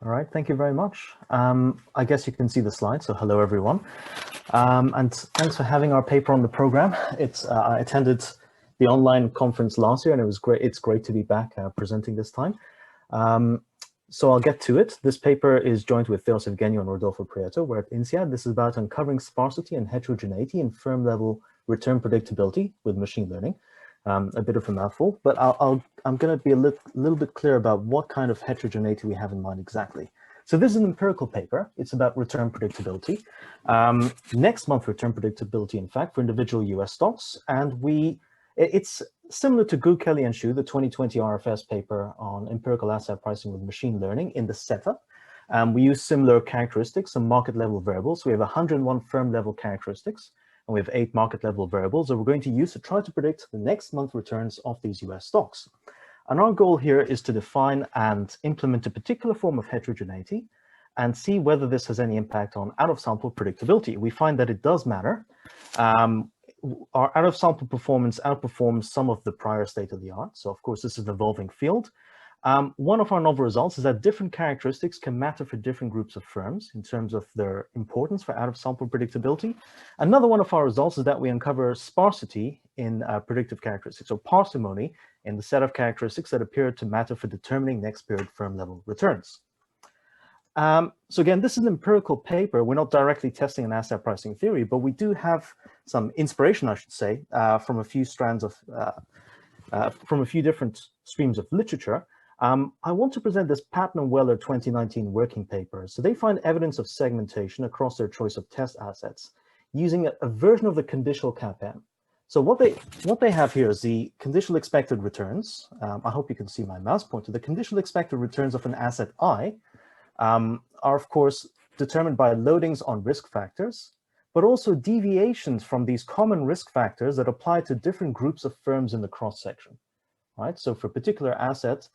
All right, thank you very much. I guess you can see the slide, so hello everyone. And thanks for having our paper on the program. I attended the online conference last year and it was great. It's great to be back presenting this time. So I'll get to it. This paper is joint with Theos Evgenio and Rodolfo Prieto. We're at INSEAD. This is about uncovering sparsity and heterogeneity in firm-level return predictability with machine learning. A bit of a mouthful, but I'm going to be a little bit clear about what kind of heterogeneity we have in mind exactly. So this is an empirical paper. It's about return predictability. Next month, return predictability, in fact, for individual US stocks. And it's similar to Gu, Kelly, and Xu, the 2020 RFS paper on empirical asset pricing with machine learning in the setup. We use similar characteristics, some market level variables. So we have 101 firm level characteristics, and we have 8 market level variables that we're going to use to try to predict the next month returns of these US stocks. And our goal here is to define and implement a particular form of heterogeneity and see whether this has any impact on out-of-sample predictability. We find that it does matter. Our out-of-sample performance outperforms some of the prior state-of-the-art. So of course, this is an evolving field. One of our novel results is that different characteristics can matter for different groups of firms in terms of their importance for out-of-sample predictability. Another one of our results is that we uncover sparsity in predictive characteristics, or parsimony in the set of characteristics that appear to matter for determining next period firm-level returns. So again, this is an empirical paper. We're not directly testing an asset pricing theory, but we do have some inspiration, I should say, from a few strands of, from a few different streams of literature. I want to present this Patton and Weller 2019 working paper. So they find evidence of segmentation across their choice of test assets using a version of the conditional CAPM. So what they have here is the conditional expected returns. I hope you can see my mouse pointer. The conditional expected returns of an asset I are, of course, determined by loadings on risk factors, but also deviations from these common risk factors that apply to different groups of firms in the cross-section. Right? So for particular assets,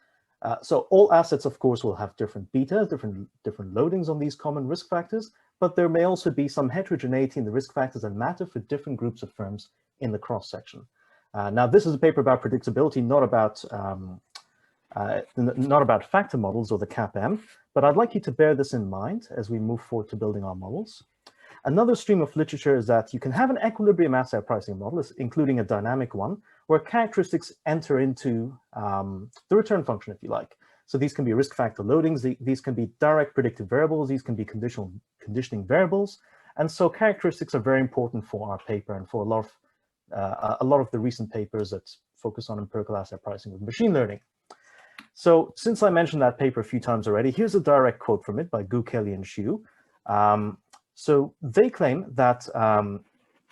so all assets, of course, will have different betas, different loadings on these common risk factors, but there may also be some heterogeneity in the risk factors that matter for different groups of firms in the cross-section. Now, this is a paper about predictability, not about factor models or the CAPM, but I'd like you to bear this in mind as we move forward to building our models. Another stream of literature is that you can have an equilibrium asset pricing model, including a dynamic one, where characteristics enter into the return function, if you like. So these can be risk factor loadings, these can be direct predictive variables, these can be conditioning variables. And so characteristics are very important for our paper and for a lot of the recent papers that focus on empirical asset pricing with machine learning. So since I mentioned that paper a few times already, here's a direct quote from it by Gu, Kelly, and Xu. So they claim that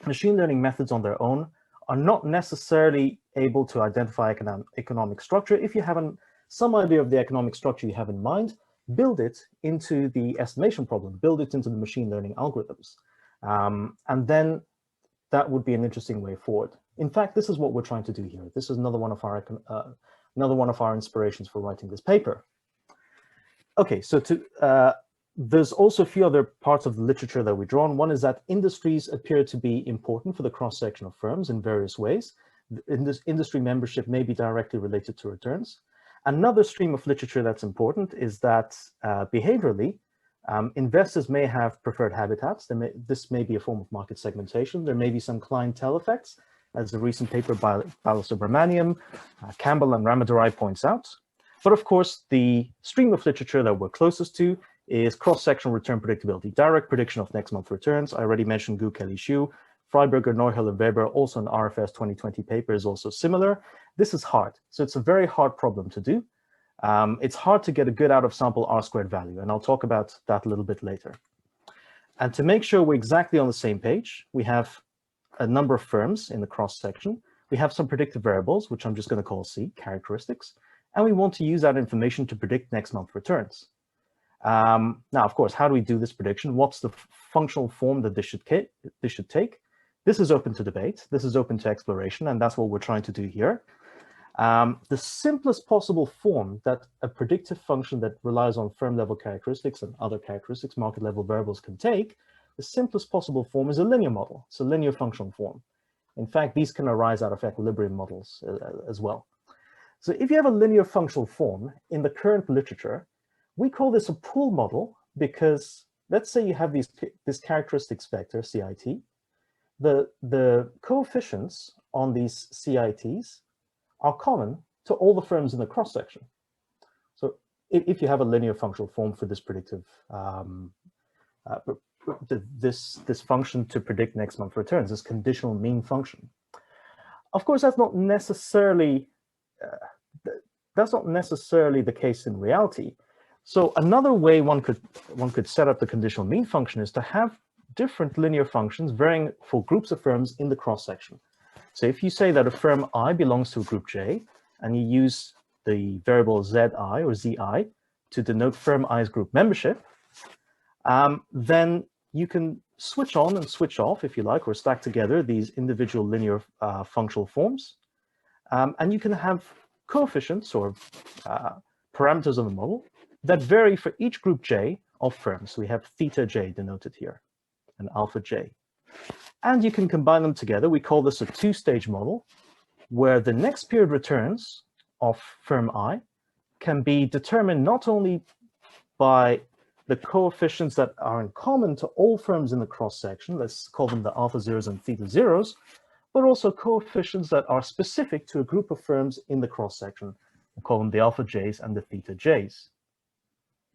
machine learning methods on their own are not necessarily able to identify economic structure. If you have some idea of the economic structure you have in mind, build it into the estimation problem, build it into the machine learning algorithms. And then that would be an interesting way forward. In fact, this is what we're trying to do here. This is another one of our inspirations for writing this paper. Okay, so there's also a few other parts of the literature that we draw on. One is that industries appear to be important for the cross-section of firms in various ways. Industry membership may be directly related to returns. Another stream of literature that's important is that behaviorally, investors may have preferred habitats. This may be a form of market segmentation. There may be some clientele effects, as the recent paper by Balasubramaniam, Campbell, and Ramadurai points out. But of course, the stream of literature that we're closest to is cross-sectional return predictability, direct prediction of next month returns. I already mentioned Gu, Kelly, Xu. Freiberger, Neuhel, and Weber, also an RFS 2020 paper, is also similar. This is hard. So it's a very hard problem to do. It's hard to get a good out-of-sample R-squared value, and I'll talk about that a little bit later. And to make sure we're exactly on the same page, we have a number of firms in the cross-section. We have some predictive variables, which I'm just going to call C, characteristics, and we want to use that information to predict next month returns. Now, of course, how do we do this prediction? What's the functional form that this should take? This is open to debate. This is open to exploration, and that's what we're trying to do here. The simplest possible form that a predictive function that relies on firm-level characteristics and other characteristics, market-level variables, can take, the simplest possible form is a linear model. It's a linear functional form. In fact, these can arise out of equilibrium models as well. So if you have a linear functional form in the current literature, We call this a pool model because let's say you have this characteristics vector, CIT. The coefficients on these CITs are common to all the firms in the cross-section. So if you have a linear functional form for this predictive, this function to predict next month returns, this conditional mean function. Of course, that's not necessarily the case in reality. So another way one could set up the conditional mean function is to have different linear functions varying for groups of firms in the cross-section. So if you say that a firm I belongs to a group J, and you use the variable Zi or Zi to denote firm I's group membership, then you can switch on and switch off, if you like, or stack together these individual linear functional forms. And you can have coefficients or parameters of the model that vary for each group J of firms. So we have theta J denoted here and alpha J. And you can combine them together. We call this a two-stage model, where the next period returns of firm I can be determined not only by the coefficients that are in common to all firms in the cross-section, let's call them the alpha zeros and theta zeros, but also coefficients that are specific to a group of firms in the cross-section. We'll call them the alpha J's and the theta J's.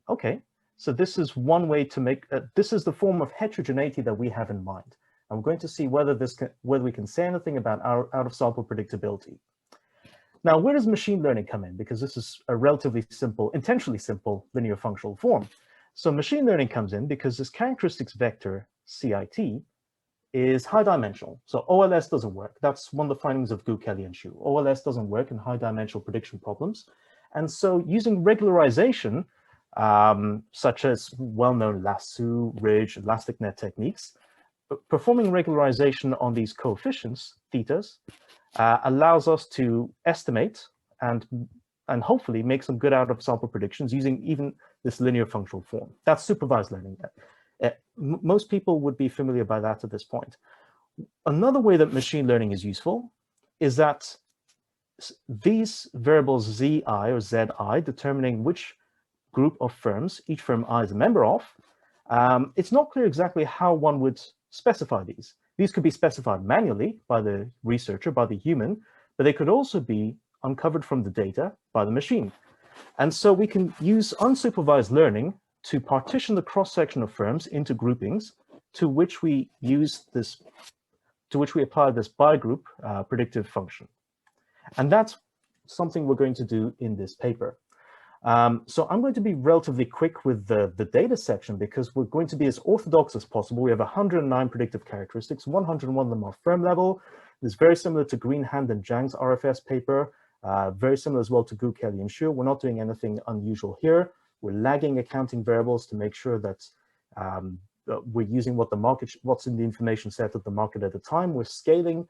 Okay, so this is one way to make, this is the form of heterogeneity that we have in mind. And we're going to see whether we can say anything about our out-of-sample predictability. Now, where does machine learning come in? Because this is a relatively simple, intentionally simple linear functional form. So machine learning comes in because this characteristics vector, CIT, is high dimensional. So OLS doesn't work. That's one of the findings of Gu, Kelly, and Xu. OLS doesn't work in high dimensional prediction problems. And so using regularization, such as well-known lasso, ridge, elastic net techniques, performing regularization on these coefficients, thetas, allows us to estimate and hopefully make some good out-of-sample predictions using even this linear functional form. That's supervised learning. Most people would be familiar by that at this point. Another way that machine learning is useful is that these variables Zi or Zi, determining which group of firms each firm I is a member of, it's not clear exactly how one would specify these. These could be specified manually by the researcher, by the human, but they could also be uncovered from the data by the machine. And so we can use unsupervised learning to partition the cross-section of firms into groupings to which we apply this bi-group predictive function. And that's something we're going to do in this paper. So I'm going to be relatively quick with the data section because we're going to be as orthodox as possible. We have 109 predictive characteristics, 101 of them are firm level. It's very similar to Greenhand and Zhang's RFS paper, very similar as well to Gu, Kelly, and Xu. We're not doing anything unusual here. We're lagging accounting variables to make sure that we're using what's in the information set of the market at the time. We're scaling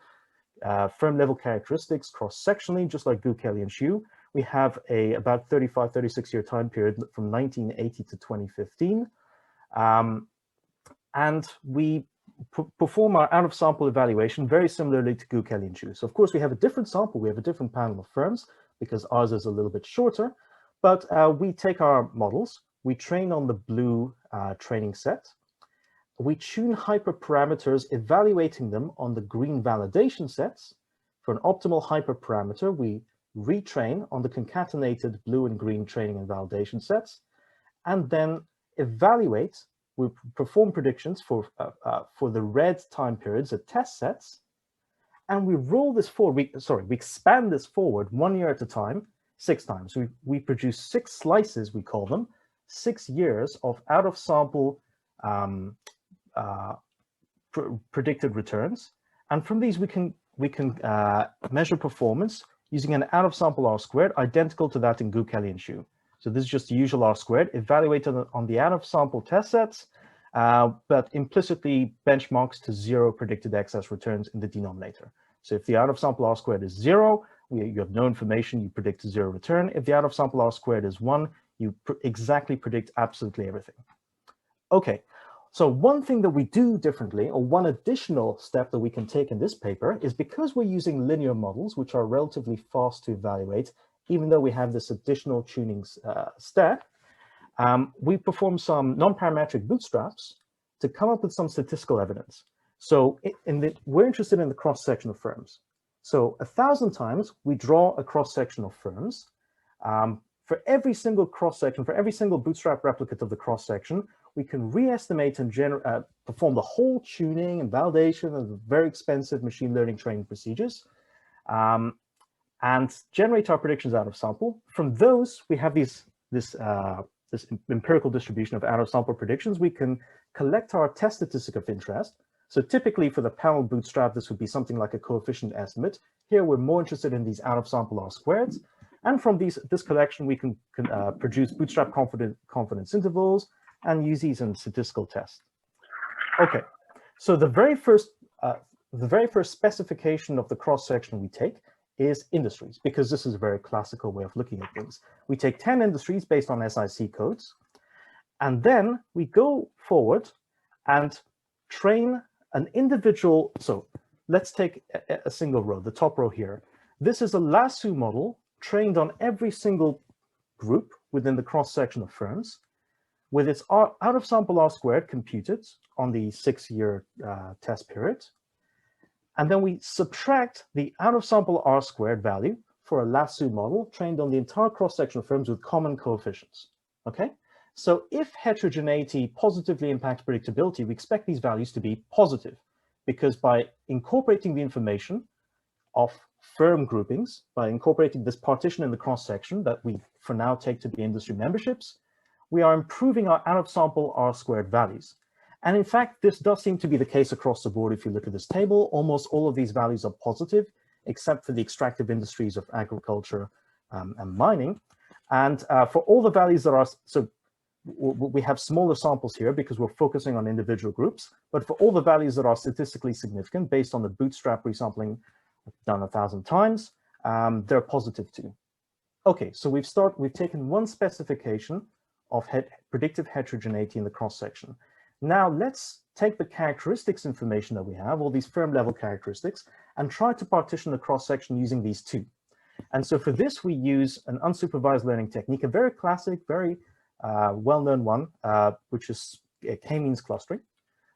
firm level characteristics cross-sectionally, just like Gu, Kelly, and Xu. We have about 35, 36-year time period from 1980 to 2015. And we perform our out-of-sample evaluation very similarly to Gu, Kelly, and Xu. So of course, we have a different sample. We have a different panel of firms because ours is a little bit shorter. But we take our models, we train on the blue training set. We tune hyperparameters, evaluating them on the green validation sets. For an optimal hyperparameter, we retrain on the concatenated blue and green training and validation sets, and then evaluate. We perform predictions for the red time periods at test sets, and we roll this forward. We expand this forward 1 year at a time, 6 times. We produce 6 slices, we call them, 6 years of out-of-sample predicted returns, and from these we can measure performance using an out-of-sample R-squared identical to that in Gu, Kelly, and Xu. So this is just the usual R-squared evaluated on the out-of-sample test sets, but implicitly benchmarks to 0 predicted excess returns in the denominator. So if the out-of-sample R-squared is 0, you have no information, you predict a 0 return. If the out-of-sample R-squared is 1, you exactly predict absolutely everything. Okay, so one thing that we do differently, or one additional step that we can take in this paper, is because we're using linear models, which are relatively fast to evaluate, even though we have this additional tuning step, we perform some non-parametric bootstraps to come up with some statistical evidence. So we're interested in the cross-section of firms. So 1,000 times we draw a cross-section of firms. For every single cross-section, for every single bootstrap replicate of the cross-section, we can re-estimate and perform the whole tuning and validation of the very expensive machine learning training procedures, and generate our predictions out of sample. From those, we have this empirical distribution of out of sample predictions. We can collect our test statistic of interest. So typically for the panel bootstrap, this would be something like a coefficient estimate. Here, we're more interested in these out of sample R-squareds. And from this collection, we can produce bootstrap confidence intervals and use these in statistical tests. Okay, so the very first specification of the cross-section we take is industries, because this is a very classical way of looking at things. We take 10 industries based on SIC codes, and then we go forward and train an individual. So let's take a single row, the top row here. This is a lasso model trained on every single group within the cross-section of firms, with its out-of-sample R-squared computed on the 6-year test period. And then we subtract the out-of-sample R-squared value for a lasso model trained on the entire cross-section of firms with common coefficients, okay? So if heterogeneity positively impacts predictability, we expect these values to be positive, because by incorporating the information of firm groupings, by incorporating this partition in the cross-section that we for now take to be industry memberships, we are improving our out-of-sample R-squared values. And in fact, this does seem to be the case across the board. If you look at this table, almost all of these values are positive, except for the extractive industries of agriculture and mining. And for all the values that are, so we have smaller samples here because we're focusing on individual groups, but for all the values that are statistically significant based on the bootstrap resampling done 1,000 times, they're positive too. Okay, so we've taken one specification of predictive heterogeneity in the cross-section. Now let's take the characteristics information that we have, all these firm level characteristics, and try to partition the cross-section using these two. And so for this, we use an unsupervised learning technique, a very classic, very well-known one, which is k-means clustering.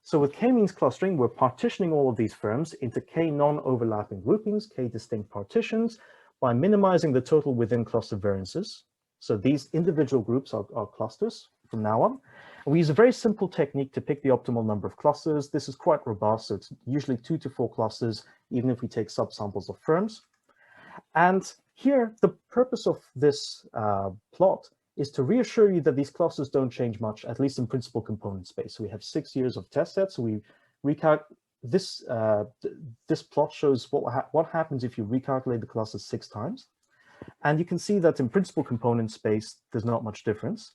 So with k-means clustering, we're partitioning all of these firms into k non-overlapping groupings, k distinct partitions, by minimizing the total within cluster variances. So these individual groups are clusters from now on. And we use a very simple technique to pick the optimal number of clusters. This is quite robust, so it's usually 2 to 4 clusters, even if we take subsamples of firms. And here, the purpose of this plot is to reassure you that these clusters don't change much, at least in principal component space. So we have 6 years of test sets. So we this plot shows what happens if you recalculate the clusters 6 times. And you can see that in principal component space, there's not much difference.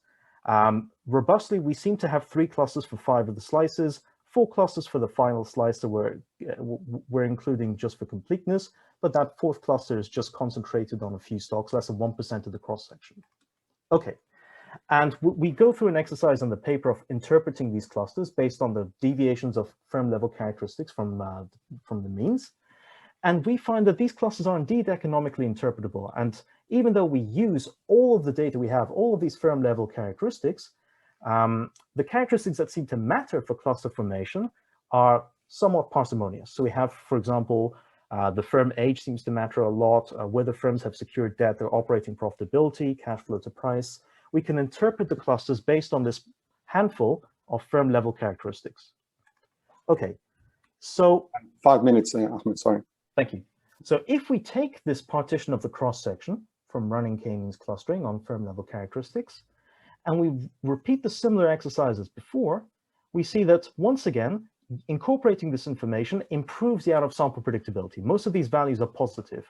Robustly, we seem to have 3 clusters for 5 of the slices, 4 clusters for the final slice that we're including just for completeness, but that 4th cluster is just concentrated on a few stocks, less than 1% of the cross-section. Okay, and we go through an exercise in the paper of interpreting these clusters based on the deviations of firm-level characteristics from the means. And we find that these clusters are indeed economically interpretable. And even though we use all of the data we have, all of these firm level characteristics, the characteristics that seem to matter for cluster formation are somewhat parsimonious. So we have, for example, the firm age seems to matter a lot, whether firms have secured debt, their operating profitability, cash flow to price. We can interpret the clusters based on this handful of firm level characteristics. Okay, so 5 minutes, Ahmed, sorry. Thank you. So if we take this partition of the cross-section from running k-means clustering on firm-level characteristics, and we repeat the similar exercise as before, we see that, once again, incorporating this information improves the out-of-sample predictability. Most of these values are positive.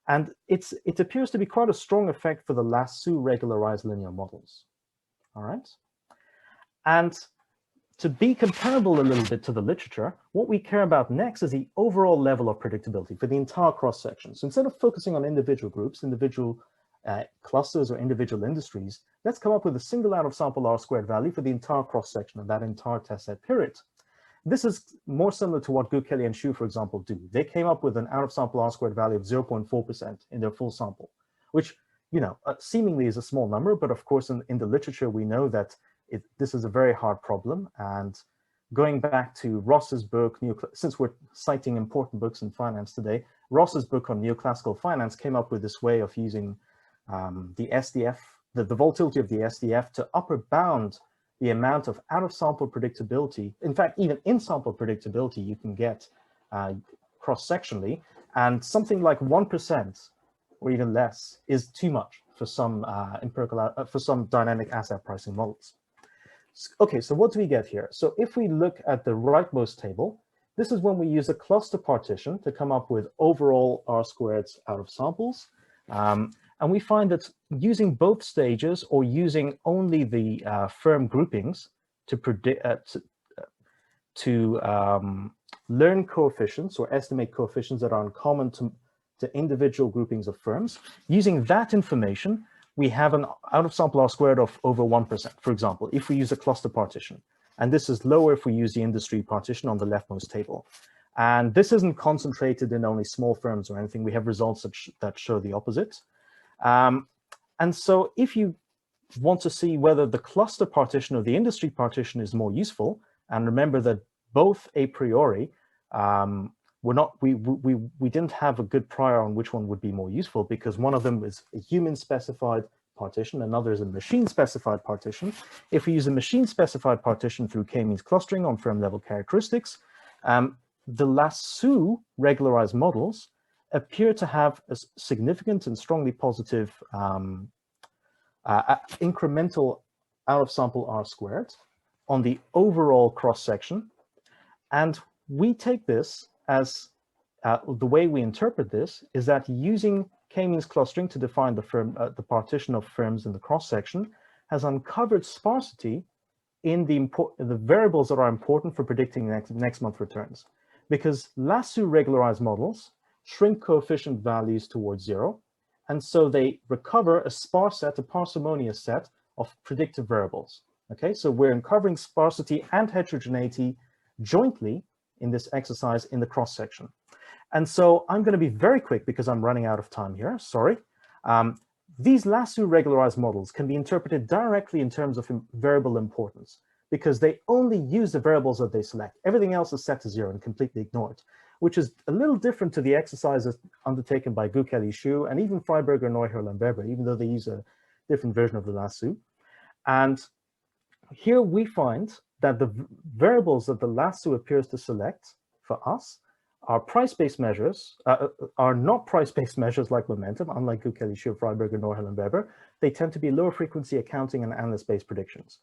And it appears to be quite a strong effect for the lasso regularized linear models. All right? And to be comparable a little bit to the literature, what we care about next is the overall level of predictability for the entire cross-section. So instead of focusing on individual groups, individual clusters or individual industries, let's come up with a single out-of-sample R-squared value for the entire cross-section of that entire test set period. This is more similar to what Gu, Kelly, and Xu, for example, do. They came up with an out-of-sample R-squared value of 0.4% in their full sample, which seemingly is a small number, but of course in the literature we know that this is a very hard problem. And going back to Ross's book, since we're citing important books in finance today, Ross's book on neoclassical finance came up with this way of using the SDF, the volatility of the SDF to upper bound the amount of out-of-sample predictability. In fact, even in-sample predictability you can get cross-sectionally, and something like 1% or even less is too much for some for some dynamic asset pricing models. Okay, so what do we get here? So if we look at the rightmost table, this is when we use a cluster partition to come up with overall R² out of samples. And we find that using both stages or using only the firm groupings to predict learn coefficients or estimate coefficients that are uncommon to individual groupings of firms, using that information, we have an out-of-sample R² of over 1%, for example, if we use a cluster partition. And this is lower if we use the industry partition on the leftmost table. And this isn't concentrated in only small firms or anything. We have results that show the opposite. And so if you want to see whether the cluster partition or the industry partition is more useful, and remember that both a priori, we didn't have a good prior on which one would be more useful, because one of them is a human specified partition, another is a machine specified partition. If we use a machine specified partition through k-means clustering on firm level characteristics, the Lasso regularized models appear to have a significant and strongly positive incremental out-of-sample R² on the overall cross-section. And we take this as, the way we interpret this is that using k-means clustering to define the partition of firms in the cross-section has uncovered sparsity in the variables that are important for predicting next month returns. Because Lasso regularized models shrink coefficient values towards 0, and so they recover a sparse set, a parsimonious set of predictive variables. Okay, so we're uncovering sparsity and heterogeneity jointly in this exercise in the cross-section. And so I'm going to be very quick because I'm running out of time here, sorry. These Lasso regularized models can be interpreted directly in terms of variable importance, because they only use the variables that they select. Everything else is set to 0 and completely ignored, which is a little different to the exercises undertaken by Gu, Kelly, Xu, and even Freiberger, Neuhierl, and Weber, even though they use a different version of the Lasso. And here we find that the variables that the Lasso appears to select for us are price-based measures, are not price-based measures like momentum, unlike Gu, Kelly, Xu, Freiberger, Neuhierl, and Weber. They tend to be lower frequency accounting and analyst-based predictions.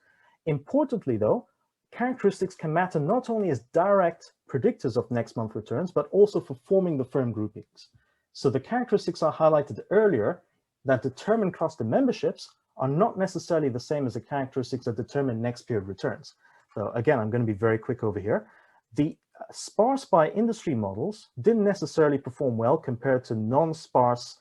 Importantly, though, characteristics can matter not only as direct predictors of next month returns, but also for forming the firm groupings. So the characteristics I highlighted earlier that determine cluster memberships are not necessarily the same as the characteristics that determine next period returns. So again, I'm going to be very quick over here. The sparse by industry models didn't necessarily perform well compared to non-sparse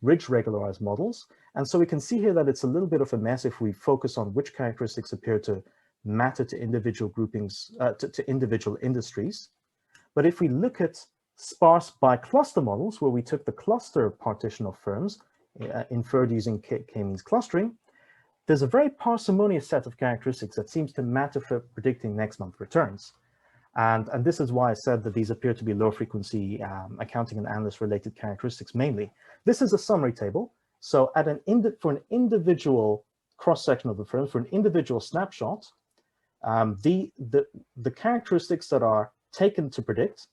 ridge regularized models. And so we can see here that it's a little bit of a mess if we focus on which characteristics appear to matter to individual groupings, to individual industries. But if we look at sparse by cluster models, where we took the cluster partition of firms inferred using k-means clustering, there's a very parsimonious set of characteristics that seems to matter for predicting next month returns. And this is why I said that these appear to be low frequency accounting and analyst related characteristics mainly. This is a summary table. So at for an individual cross-section of the firms, for an individual snapshot, the characteristics that are taken to predict,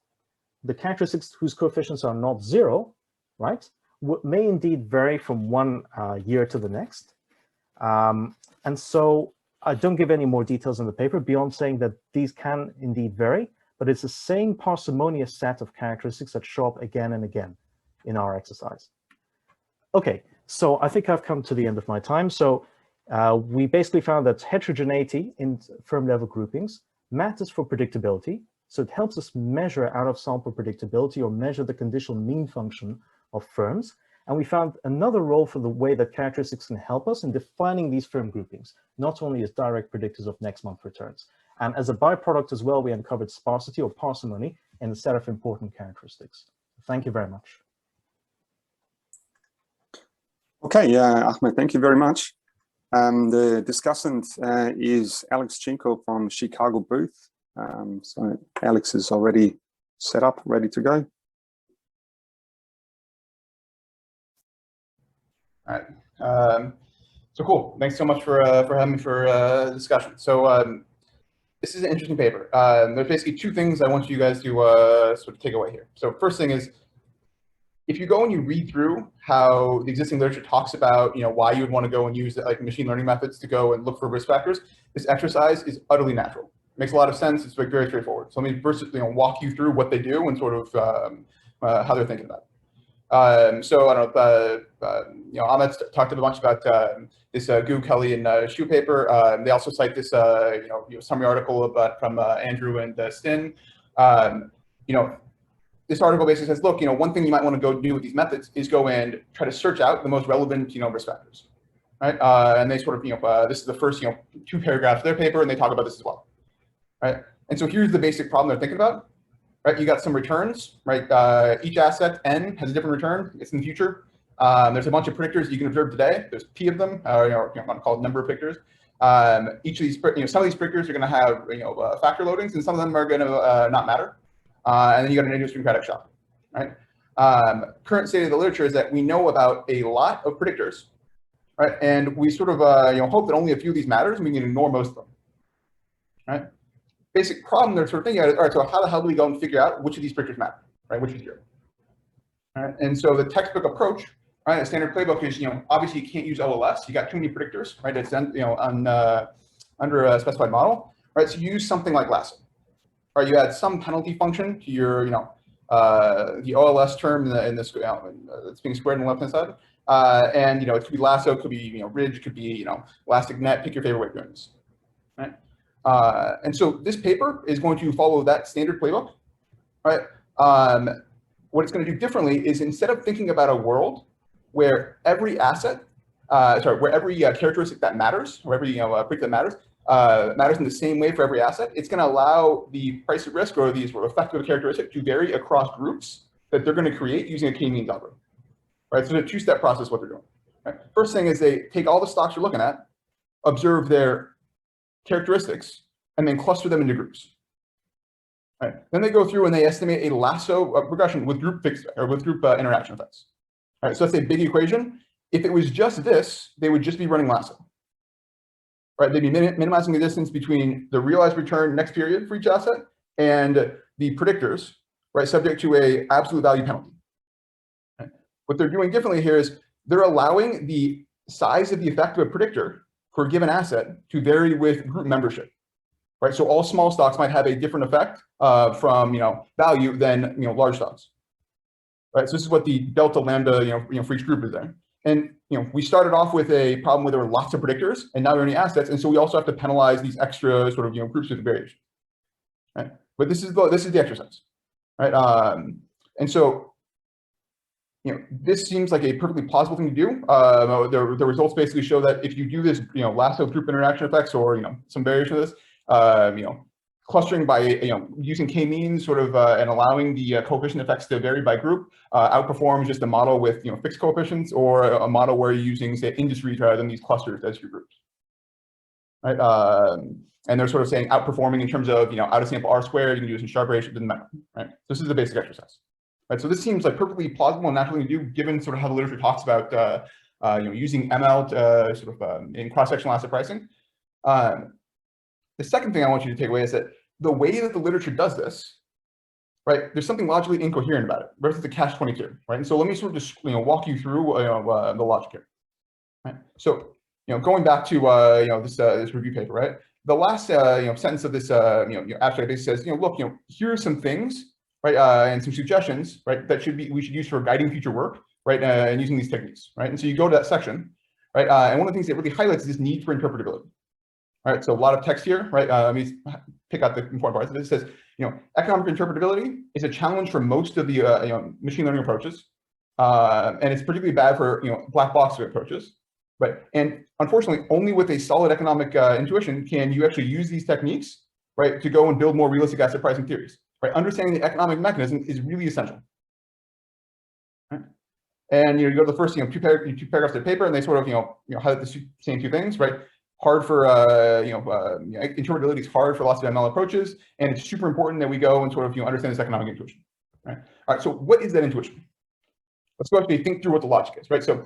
the characteristics whose coefficients are not 0, right, may indeed vary from one year to the next. And so I don't give any more details in the paper beyond saying that these can indeed vary, but it's the same parsimonious set of characteristics that show up again and again in our exercise. Okay, so I think I've come to the end of my time. So we basically found that heterogeneity in firm level groupings matters for predictability. So it helps us measure out of sample predictability or measure the conditional mean function of firms. And we found another role for the way that characteristics can help us in defining these firm groupings, not only as direct predictors of next month returns. And as a byproduct as well, we uncovered sparsity or parsimony in a set of important characteristics. Thank you very much. Okay, Ahmed, thank you very much. The discussant is Alex Chinko from Chicago booth. So Alex is already set up, ready to go. All right. So cool. Thanks so much for having me for discussion. So this is an interesting paper. There's basically two things I want you guys to sort of take away here. So first thing is, if you go and you read through how the existing literature talks about, why you would want to go and use like machine learning methods to go and look for risk factors, this exercise is utterly natural. It makes a lot of sense. It's like very straightforward. So let me first, walk you through what they do and sort of how they're thinking about it. So I don't know, Ahmed talked a bunch about this Gu, Kelly, and Shu paper. They also cite this, summary article from Andrew and Stin. This article basically says, look, one thing you might want to go do with these methods is go and try to search out the most relevant, risk factors, right? And they sort of, this is the first, 2 paragraphs of their paper, and they talk about this as well, right? And so here's the basic problem they're thinking about, right? You got some returns, right? Each asset N has a different return. It's in the future. There's a bunch of predictors you can observe today. There's P of them, I'm going to call it number of predictors. Each of these, some of these predictors are going to have, factor loadings, and some of them are going to not matter. And then you got an idiosyncratic shock, right? Current state of the literature is that we know about a lot of predictors, right? And we sort of hope that only a few of these matters, and we can ignore most of them, right? Basic problem they're sort of thinking about is, all right, so how the hell do we go and figure out which of these predictors matter, right? Which is zero, right? And so the textbook approach, right? The standard playbook is, obviously you can't use OLS. You got too many predictors, right? It's under a specified model, right? So you use something like lasso. Right, you add some penalty function to your, the OLS term in this, it's being squared on the left-hand side, and it could be lasso, it could be ridge, it could be elastic net. Pick your favorite way of doing this, right? And so this paper is going to follow that standard playbook, right? What it's going to do differently is, instead of thinking about a world where every asset, where every characteristic that matters, or every predict that matters in the same way for every asset, it's going to allow the price of risk, or these effective characteristics, to vary across groups that they're going to create using a k-means algorithm, right? So it's a 2-step process what they're doing. Right? First thing is they take all the stocks you're looking at, observe their characteristics, and then cluster them into groups. Right? Then they go through and they estimate a lasso regression with group interaction effects. All right, so that's a big equation. If it was just this, they would just be running lasso. Right, they'd be minimizing the distance between the realized return next period for each asset and the predictors, right, subject to a absolute value penalty. Right? What they're doing differently here is they're allowing the size of the effect of a predictor for a given asset to vary with group membership. Right, so all small stocks might have a different effect from value than large stocks. Right, so this is what the delta lambda for each group is there. And we started off with a problem where there were lots of predictors, and now there are any assets, and so we also have to penalize these extra sort of groups with variation. Right? But this is the exercise, right? And so this seems like a perfectly plausible thing to do. The results basically show that if you do this, lasso group interaction effects, or some variation of this, clustering by using k-means sort of and allowing the coefficient effects to vary by group outperforms just a model with fixed coefficients, or a model where you're using, say, industries rather than these clusters as your groups, right? And they're sort of saying outperforming in terms of out of sample R squared. You can do this in Sharpe ratio, it doesn't matter, right? So this is the basic exercise, right? So this seems like perfectly plausible and natural to do, given sort of how the literature talks about using ML to sort of in cross-sectional asset pricing. The second thing I want you to take away is that the way that the literature does this, right, there's something logically incoherent about it, versus the catch-22, right? And so let me sort of just walk you through the logic here, right? So going back to this review paper, right? The last sentence of this abstract basically says, look, here are some things, right, and some suggestions, right, that we should use for guiding future work, right, and using these techniques, right? And so you go to that section, right, and one of the things that really highlights is this need for interpretability. All right, so a lot of text here, right? Let me pick out the important parts. It says, economic interpretability is a challenge for most of the machine learning approaches, and it's particularly bad for black box approaches, right? And unfortunately, only with a solid economic intuition can you actually use these techniques, right, to go and build more realistic asset pricing theories. Right? Understanding the economic mechanism is really essential. Right? And you go to the first two paragraphs of the paper, and they sort of highlight the same two things, right? Hard for interpretability is hard for lots of ML approaches, and it's super important that we go and sort of understand this economic intuition, right? All right, so what is that intuition? Let's go actually think through what the logic is, right? So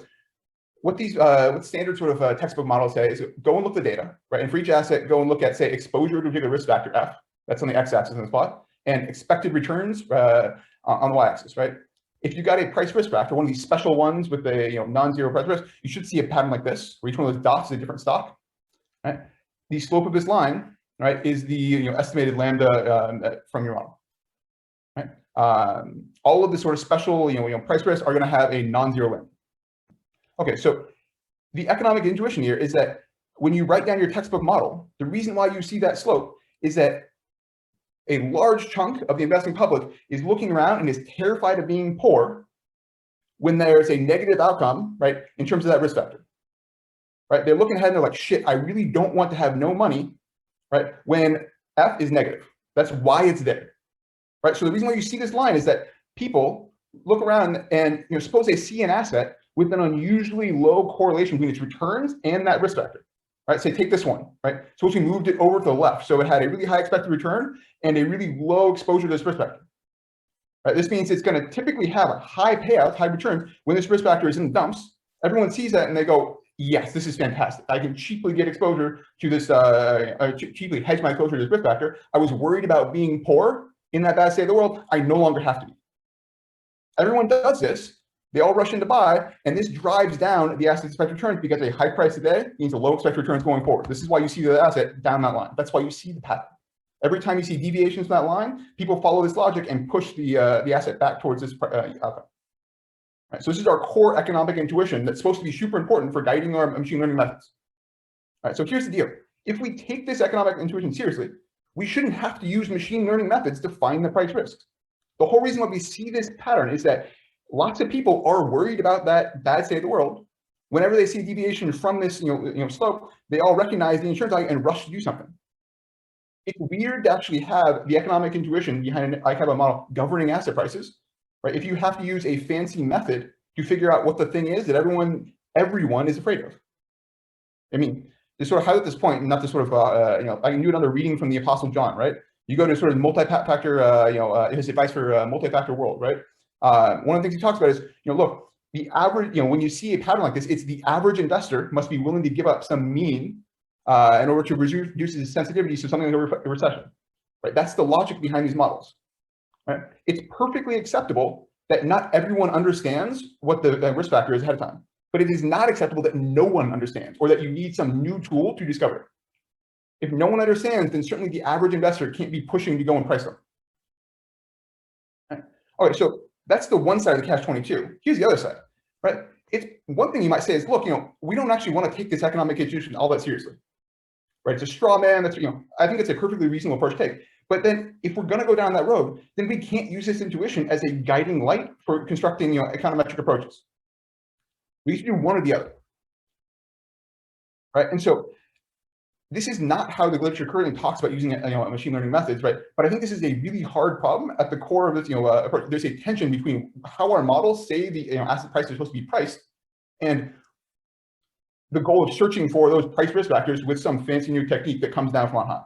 what these what standard sort of textbook models say is go and look at the data, right? And for each asset, go and look at, say, exposure to a particular risk factor F, that's on the x-axis in this plot, and expected returns on the y-axis, right? If you got a price risk factor, one of these special ones with a non-zero price risk, you should see a pattern like this, where each one of those dots is a different stock. Right? The slope of this line, right, is the estimated lambda from your model. Right? All of the sort of special price risks are going to have a non-zero lambda. Okay, so the economic intuition here is that when you write down your textbook model, the reason why you see that slope is that a large chunk of the investing public is looking around and is terrified of being poor when there's a negative outcome, right, in terms of that risk factor. Right? They're looking ahead and they're like, shit, I really don't want to have no money, right, when F is negative. That's why it's there. Right? So the reason why you see this line is that people look around and suppose they see an asset with an unusually low correlation between its returns and that risk factor. Right? Say take this one, right? Suppose we moved it over to the left. So it had a really high expected return and a really low exposure to this risk factor. Right? This means it's going to typically have a high payout, high return when this risk factor is in the dumps. Everyone sees that and they go, yes, this is fantastic. I can cheaply get exposure to this, cheaply hedge my exposure to this risk factor. I was worried about being poor in that bad state of the world. I no longer have to be. Everyone does this. They all rush in to buy, and this drives down the asset expected returns because a high price today means a low expected returns going forward. This is why you see the asset down that line. That's why you see the pattern. Every time you see deviations from that line, people follow this logic and push the asset back towards this outcome. Right, so this is our core economic intuition that's supposed to be super important for guiding our machine learning methods. All right, so here's the deal. If we take this economic intuition seriously, we shouldn't have to use machine learning methods to find the price risks. The whole reason why we see this pattern is that lots of people are worried about that bad state of the world. Whenever they see deviation from this slope, they all recognize the insurance value and rush to do something. It's weird to actually have the economic intuition behind an ICAPM model governing asset prices. Right? If you have to use a fancy method to figure out what the thing is that everyone is afraid of. I mean, to sort of highlight this point, not to sort of, I can do another reading from the Apostle John, right? You go to sort of multi-factor, his advice for multi-factor world, right? One of the things he talks about is, look, the average, when you see a pattern like this, it's the average investor must be willing to give up some mean in order to reduce his sensitivity to something like a recession, right? That's the logic behind these models. Right? It's perfectly acceptable that not everyone understands what the risk factor is ahead of time, but it is not acceptable that no one understands or that you need some new tool to discover it. If no one understands, then certainly the average investor can't be pushing to go and price them. Right? Okay, so that's the one side of the catch-22. Here's the other side, right? It's one thing you might say is, look, we don't actually want to take this economic intuition all that seriously, right? It's a straw man. That's I think it's a perfectly reasonable approach to take. But then if we're going to go down that road, then we can't use this intuition as a guiding light for constructing econometric approaches. We should do one or the other. Right? And so this is not how the literature currently talks about using machine learning methods, right? But I think this is a really hard problem at the core of this approach. There's a tension between how our models say the asset prices are supposed to be priced and the goal of searching for those price risk factors with some fancy new technique that comes down from on high.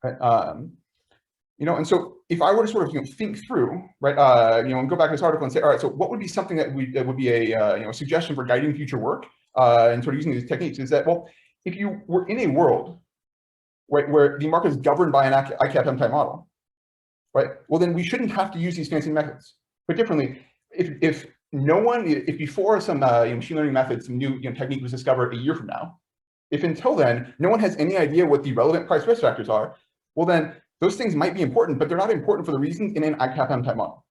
Right? And so if I were to sort of think through, right, and go back to this article and say, all right, so what would be something that would be a suggestion for guiding future work and sort of using these techniques is that, well, if you were in a world right, where the market is governed by an ICAPM type model, right, well then we shouldn't have to use these fancy methods. But differently, if before some machine learning method, some new technique was discovered a year from now, if until then no one has any idea what the relevant price risk factors are, well then those things might be important, but they're not important for the reasons in an ICAPM type model.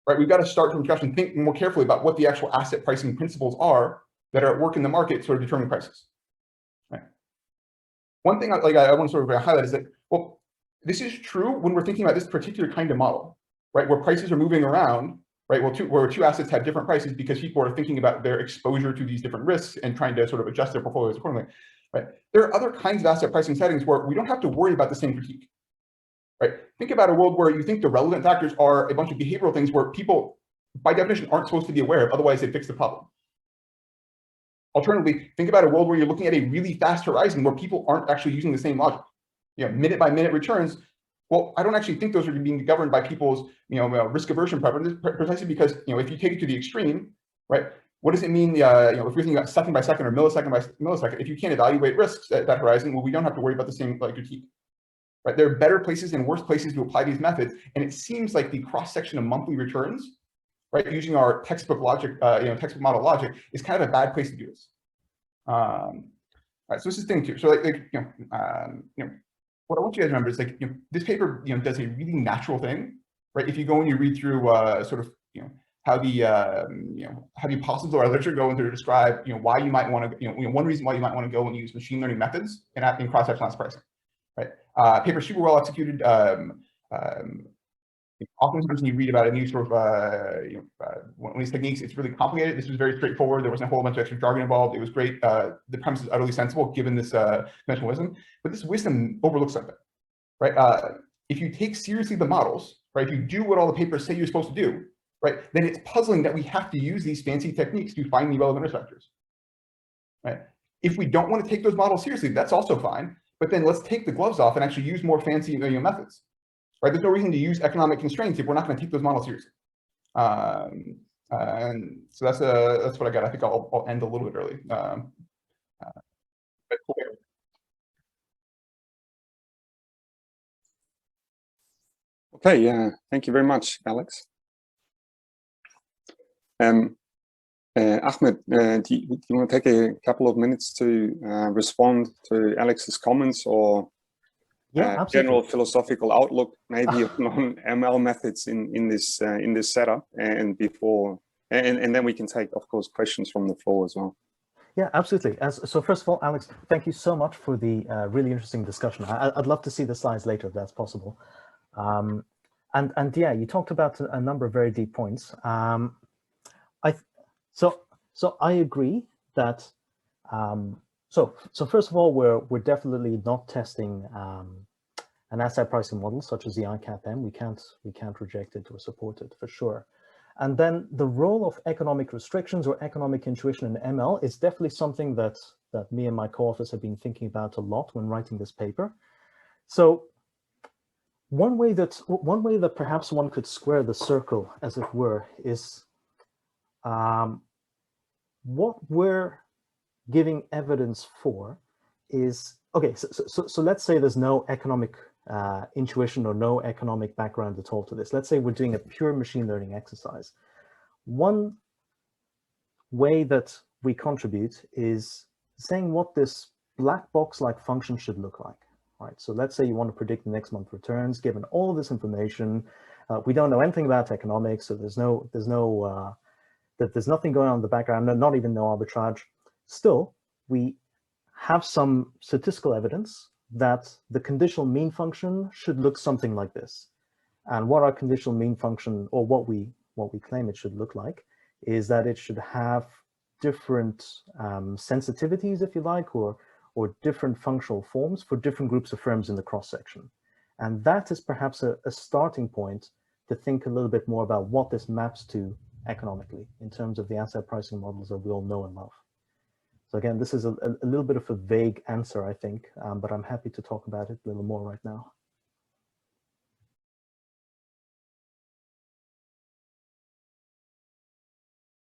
Right? We've got to start from scratch and think more carefully about what the actual asset pricing principles are that are at work in the market sort of determine prices. Right? One thing I want to sort of highlight is that, well, this is true when we're thinking about this particular kind of model, right? Where prices are moving around, right? Well, where two assets have different prices because people are thinking about their exposure to these different risks and trying to sort of adjust their portfolios accordingly. Right? There are other kinds of asset pricing settings where we don't have to worry about the same critique. Right? Think about a world where you think the relevant factors are a bunch of behavioral things where people by definition, aren't supposed to be aware of, otherwise they fix the problem. Alternatively, think about a world where you're looking at a really fast horizon where people aren't actually using the same logic. Minute by minute returns. Well, I don't actually think those are being governed by people's, risk aversion preferences, precisely because, if you take it to the extreme, right? What does it mean? If you're thinking about second by second or millisecond by millisecond, if you can't evaluate risks at that horizon, well, we don't have to worry about the same critique, right? There are better places and worse places to apply these methods, and it seems like the cross section of monthly returns, right, using our textbook logic, textbook model logic, is kind of a bad place to do this. Right, so this is thing two. So what I want you guys to remember is this paper does a really natural thing, right? If you go and you read through sort of how the how the apostles of our literature go into to describe why you might want to one reason why you might want to go and use machine learning methods in cross-section loss pricing, right? Paper super well executed. Oftentimes when you read about a new sort of one of these techniques, it's really complicated. This was very straightforward. There wasn't a whole bunch of extra jargon involved. It was great. The premise is utterly sensible given this conventional wisdom. But this wisdom overlooks something, right? If you take seriously the models, right? If you do what all the papers say you're supposed to do, right? Then it's puzzling that we have to use these fancy techniques to find the relevant risk factors, right? If we don't want to take those models seriously, that's also fine. But then let's take the gloves off and actually use more fancy methods. Right, there's no reason to use economic constraints if we're not going to take those models seriously. And so that's what I got. I think I'll end a little bit early. Okay, yeah, thank you very much, Alex. Ahmed, do you want to take a couple of minutes to respond to Alex's comments, or general philosophical outlook, maybe on ML methods in this setup, and then we can take, of course, questions from the floor as well. Yeah, absolutely. So first of all, Alex, thank you so much for the really interesting discussion. I'd love to see the slides later if that's possible. And yeah, you talked about a number of very deep points. So I agree that. So first of all, we're definitely not testing an asset pricing model such as the ICAPM. We can't reject it or support it for sure. And then the role of economic restrictions or economic intuition in ML is definitely something that me and my co-authors have been thinking about a lot when writing this paper. So one way that perhaps one could square the circle, as it were, is what we're giving evidence for is, okay, so let's say there's no economic intuition or no economic background at all to this. Let's say we're doing a pure machine learning exercise. One way that we contribute is saying what this black box-like function should look like. Right, so let's say you want to predict the next month returns, given all this information. We don't know anything about economics, so there's nothing going on in the background, not even no arbitrage. Still, we have some statistical evidence that the conditional mean function should look something like this. And what our conditional mean function, or what we claim it should look like, is that it should have different sensitivities, if you like, or different functional forms for different groups of firms in the cross-section. And that is perhaps a starting point to think a little bit more about what this maps to economically in terms of the asset pricing models that we all know and love. So again, this is a little bit of a vague answer, I think, but I'm happy to talk about it a little more right now.